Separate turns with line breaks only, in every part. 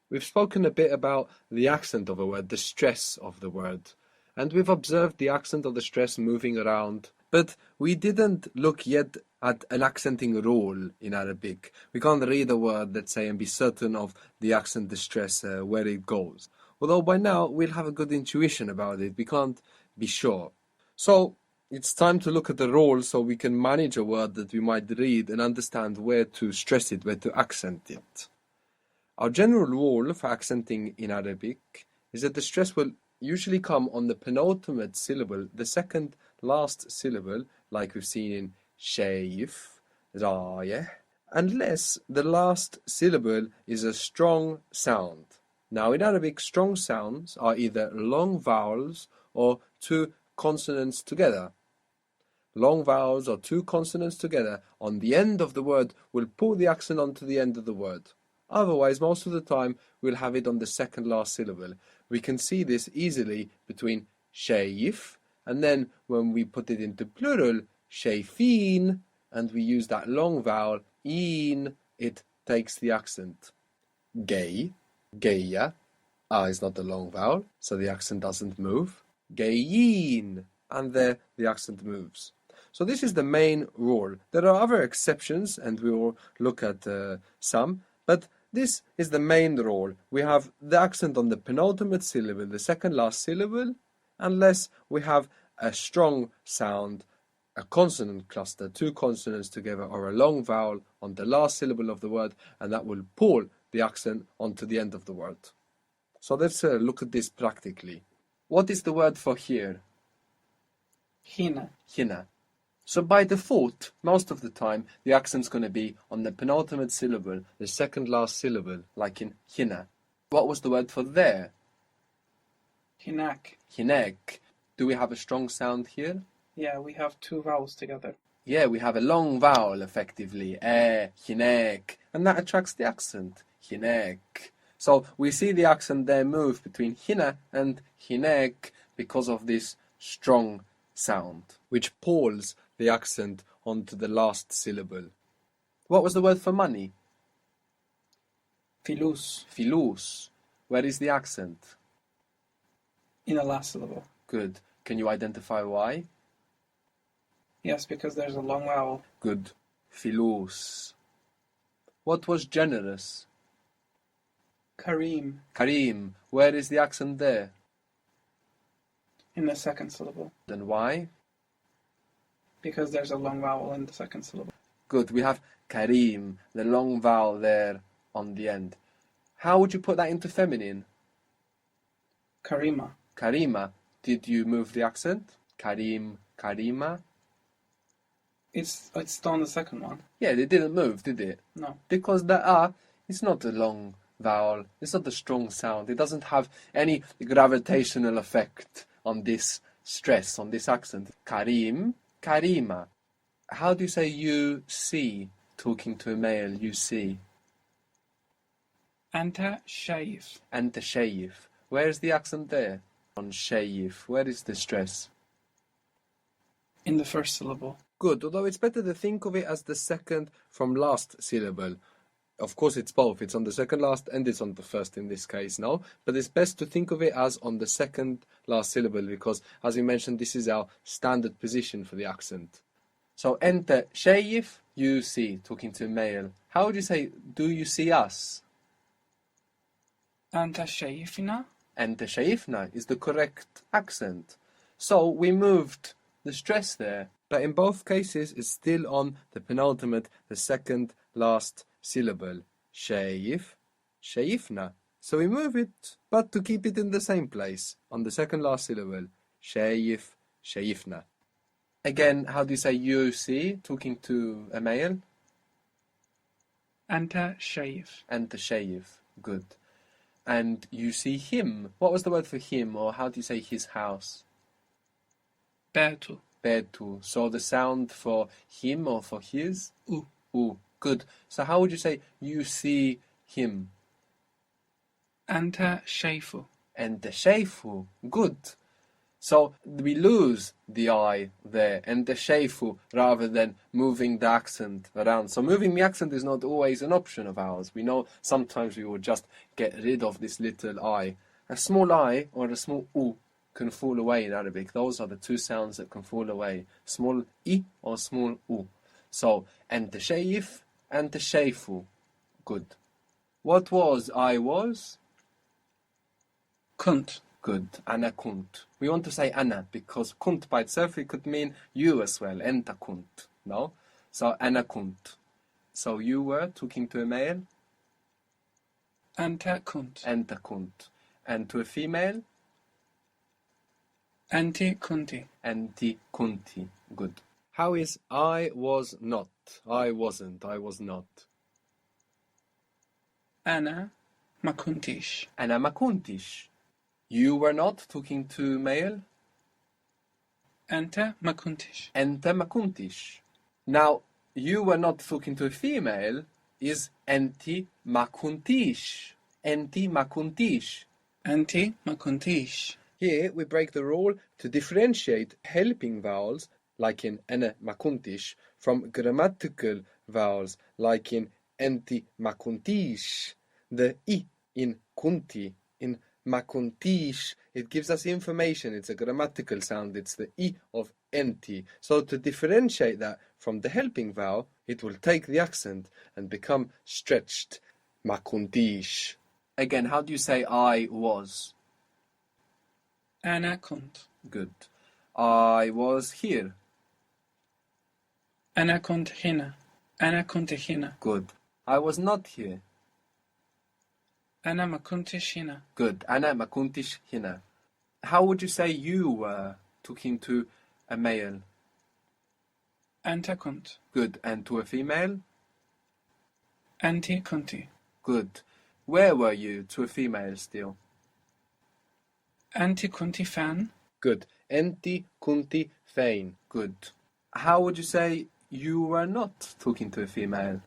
We've spoken a bit about the accent of a word, the stress of the word, and we've observed the accent or the stress moving around, but we didn't look yet at an accenting rule in Arabic. We can't read a word, let's say, and be certain of the accent, the stress, where it goes. Although by now we'll have a good intuition about it, we can't be sure. So it's time to look at the rule so we can manage a word that we might read and understand where to stress it, where to accent it. Our general rule for accenting in Arabic is that the stress will usually come on the penultimate syllable, the second last syllable, like we've seen in shayif, rayeh, unless the last syllable is a strong sound. Now in Arabic, strong sounds are either long vowels or two consonants together. Long vowels or two consonants together on the end of the word will pull the accent onto the end of the word. Otherwise, most of the time, we'll have it on the second last syllable. We can see this easily between shayif, and then when we put it into plural, shayfin, and we use that long vowel, in, it takes the accent. Gay, gaya, is not a long vowel, so the accent doesn't move. Gayin, and there the accent moves. So this is the main rule. There are other exceptions, and we will look at some, but this is the main rule. We have the accent on the penultimate syllable, the second last syllable, unless we have a strong sound, a consonant cluster, two consonants together, or a long vowel on the last syllable of the word, and that will pull the accent onto the end of the word. So let's look at this practically. What is the word for here?
Hina.
Hina. So by default, most of the time, the accent's going to be on the penultimate syllable, the second last syllable, like in hina. What was the word for there?
Hinak.
Hinek. Do we have a strong sound here?
Yeah, we have two vowels together.
Yeah, we have a long vowel, effectively. Hinek. And that attracts the accent. Hinek. So we see the accent there move between hina and hinek because of this strong sound, which pulls the accent onto the last syllable. What was the word for money?
Filus.
Filus. Where is the accent?
In the last syllable.
Good. Can you identify why?
Yes, because there's a long vowel.
Good. Filus. What was generous?
Kareem.
Kareem. Where is the accent there?
In the second syllable.
Then why?
Because there's a long vowel in the second syllable.
Good. We have Kareem, the long vowel there on the end. How would you put that into feminine?
Karima.
Karima. Did you move the accent? Kareem, Karima?
It's still on the second one.
Yeah, it didn't move, did it?
No.
Because the is not a long vowel. It's not a strong sound. It doesn't have any gravitational effect on this stress, on this accent. Kareem, Karima. How do you say you see, talking to a male, you see?
Anta shayif.
Anta shayif. Where is the accent there? On shayif. Where is the stress?
In the first syllable.
Good, although it's better to think of it as the second from last syllable. Of course, it's both. It's on the second last and it's on the first in this case, no? But it's best to think of it as on the second last syllable because, as we mentioned, this is our standard position for the accent. So, ente shayif, you see, talking to a male. How would you say, do you see us?
Anta shayifina.
Ente shayifna is the correct accent. So, we moved the stress there. But in both cases, it's still on the penultimate, the second last syllable. Shayif, shayifna. So we move it, but to keep it in the same place, on the second last syllable. Shayif, shayifna. Again, how do you say you see, talking to a male?
Anta shayif.
Anta shayif. Good. And you see him. What was the word for him, or how do you say his house?
Betu.
Betu. So the sound for him or for his?
U.
U. Good. So how would you say you see him?
Anta shayfu.
Anta shayfu. Good. So we lose the I there and the shefu rather than moving the accent around. So moving the accent is not always an option of ours. We know sometimes we would just get rid of this little I. A small I or a small U can fall away in Arabic. Those are the two sounds that can fall away. Small I or small U. So, and the shayif and the shayfu. Good. What was I was?
Kunt.
Good. Ana kunt. We want to say ana because kunt by itself it could mean you as well. Enta kunt. No? So ana kunt. So you were talking to a male?
Anta kunt.
Enta kunt. And to a female?
Anti kunti.
Anti kunti. Good. How is I was not? I wasn't. I was not.
Ana ma kuntish.
Ana ma kuntish. You were not talking to male?
Anta ma kuntish.
Enta ma kuntish. Now, you were not talking to a female is enti ma kuntish. Enti ma kuntish.
Anti ma kuntish.
Here we break the rule to differentiate helping vowels, like in ana ma kuntish, from grammatical vowels, like in enti ma kuntish. The I in kunti, in makuntish, it gives us information. It's a grammatical sound. It's the I of enti. So to differentiate that from the helping vowel, it will take the accent and become stretched. Makuntish. Again, how do you say I was?
Ana kunt.
Good. I was here.
Ana kunt hina. Ana kunt hina.
Good. I was not here.
Ana ma kuntish hina.
Good. Ana ma kuntish hina. How would you say you were talking to a male?
Anta kunt.
Good. And to a female?
Anti kunti.
Good. Where were you to a female still?
Anti kunti fan.
Good. Enti kunti fein. Good. How would you say you were not talking to a female?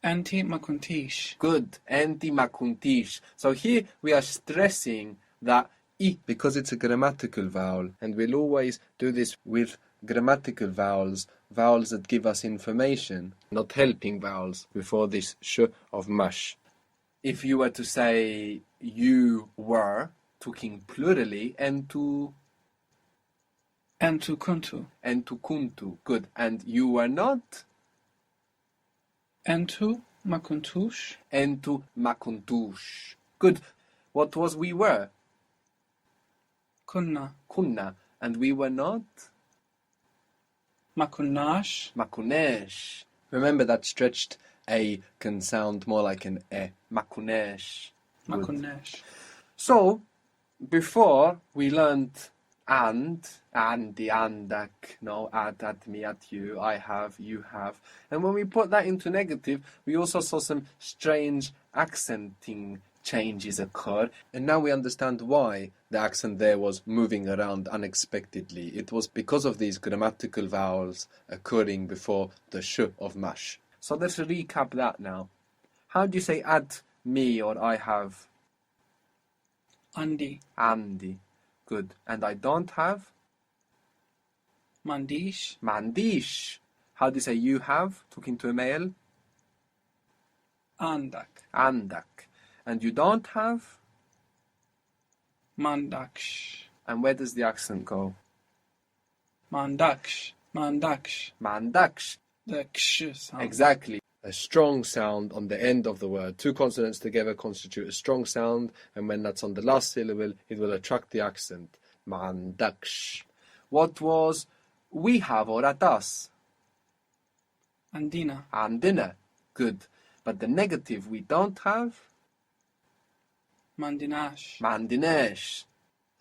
Anti ma kuntish.
Good. Enti ma kuntish. So here we are stressing that I because it's a grammatical vowel, and we'll always do this with grammatical vowels, vowels that give us information, not helping vowels before this sh of mash. If you were to say you were, talking plurally, entu
Antu kuntu.
kuntu. Good. And you were not?
Antu ma kuntush.
Entu makuntush. Good. What was we were?
Kunna.
Kunna. And we were not?
Ma kunnash.
Makunesh. Remember that stretched A can sound more like an E. Makunesh.
Ma
Good.
kunnash.
So, before we learned and the andak, no, at me, at you, I have, you have. And when we put that into negative, we also saw some strange accenting changes occur. And now we understand why the accent there was moving around unexpectedly. It was because of these grammatical vowels occurring before the sh of mash. So let's recap that now. How do you say at me or I have?
Andi.
Andy. Good. And I don't have?
Mandish.
Mandish. How do you say you have? Talking to a male?
Andak.
Andak. And you don't have?
Mandaksh.
And where does the accent go?
Mandaksh. Mandaksh.
Mandaksh.
The ksh sound.
Exactly. A strong sound on the end of the word. Two consonants together constitute a strong sound, and when that's on the last syllable, it will attract the accent. Mandaksh. What was we have or at us?
Andina.
Andina. Good. But the negative we don't have?
Mandinash.
Mandinesh.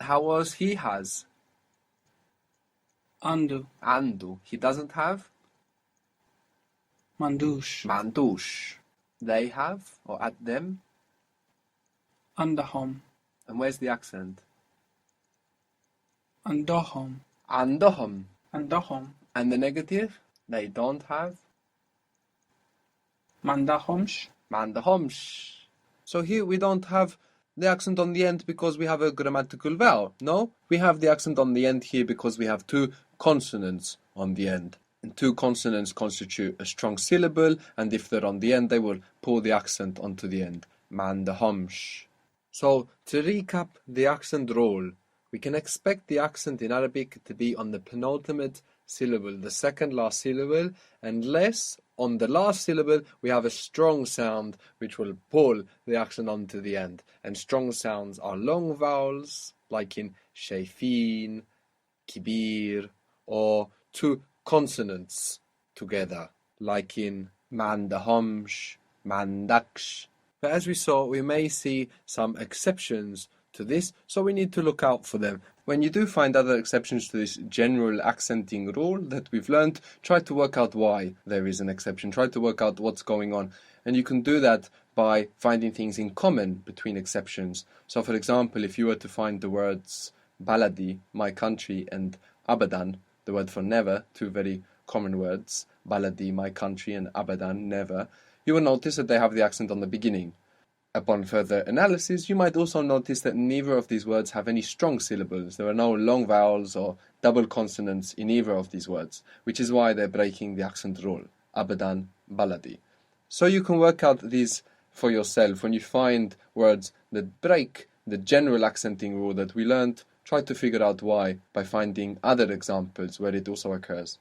How was he has?
Andu.
Andu. He doesn't have?
Mandush.
Mandush. They have, or at them.
Andahom.
And where's the accent?
Andohom.
Andohom.
Andohom.
And the negative? They don't have?
Mandahomsh.
Mandahomsh. So here we don't have the accent on the end because we have a grammatical vowel. No, we have the accent on the end here because we have two consonants on the end. And two consonants constitute a strong syllable, and if they're on the end, they will pull the accent onto the end. Man the humsh. So, to recap the accent role, we can expect the accent in Arabic to be on the penultimate syllable, the second last syllable, unless on the last syllable we have a strong sound which will pull the accent onto the end. And strong sounds are long vowels, like in shayfin, kibir, or two consonants together, like in mandahomsh, mandaksh. But as we saw, we may see some exceptions to this, so we need to look out for them. When you do find other exceptions to this general accenting rule that we've learned, try to work out why there is an exception. Try to work out what's going on. And you can do that by finding things in common between exceptions. So for example, if you were to find the words baladi, my country, and abadan, the word for never, two very common words, baladi, my country, and abadan, never, you will notice that they have the accent on the beginning. Upon further analysis, you might also notice that neither of these words have any strong syllables. There are no long vowels or double consonants in either of these words, which is why they're breaking the accent rule, abadan, baladi. So you can work out these for yourself. When you find words that break the general accenting rule that we learned, try to figure out why by finding other examples where it also occurs.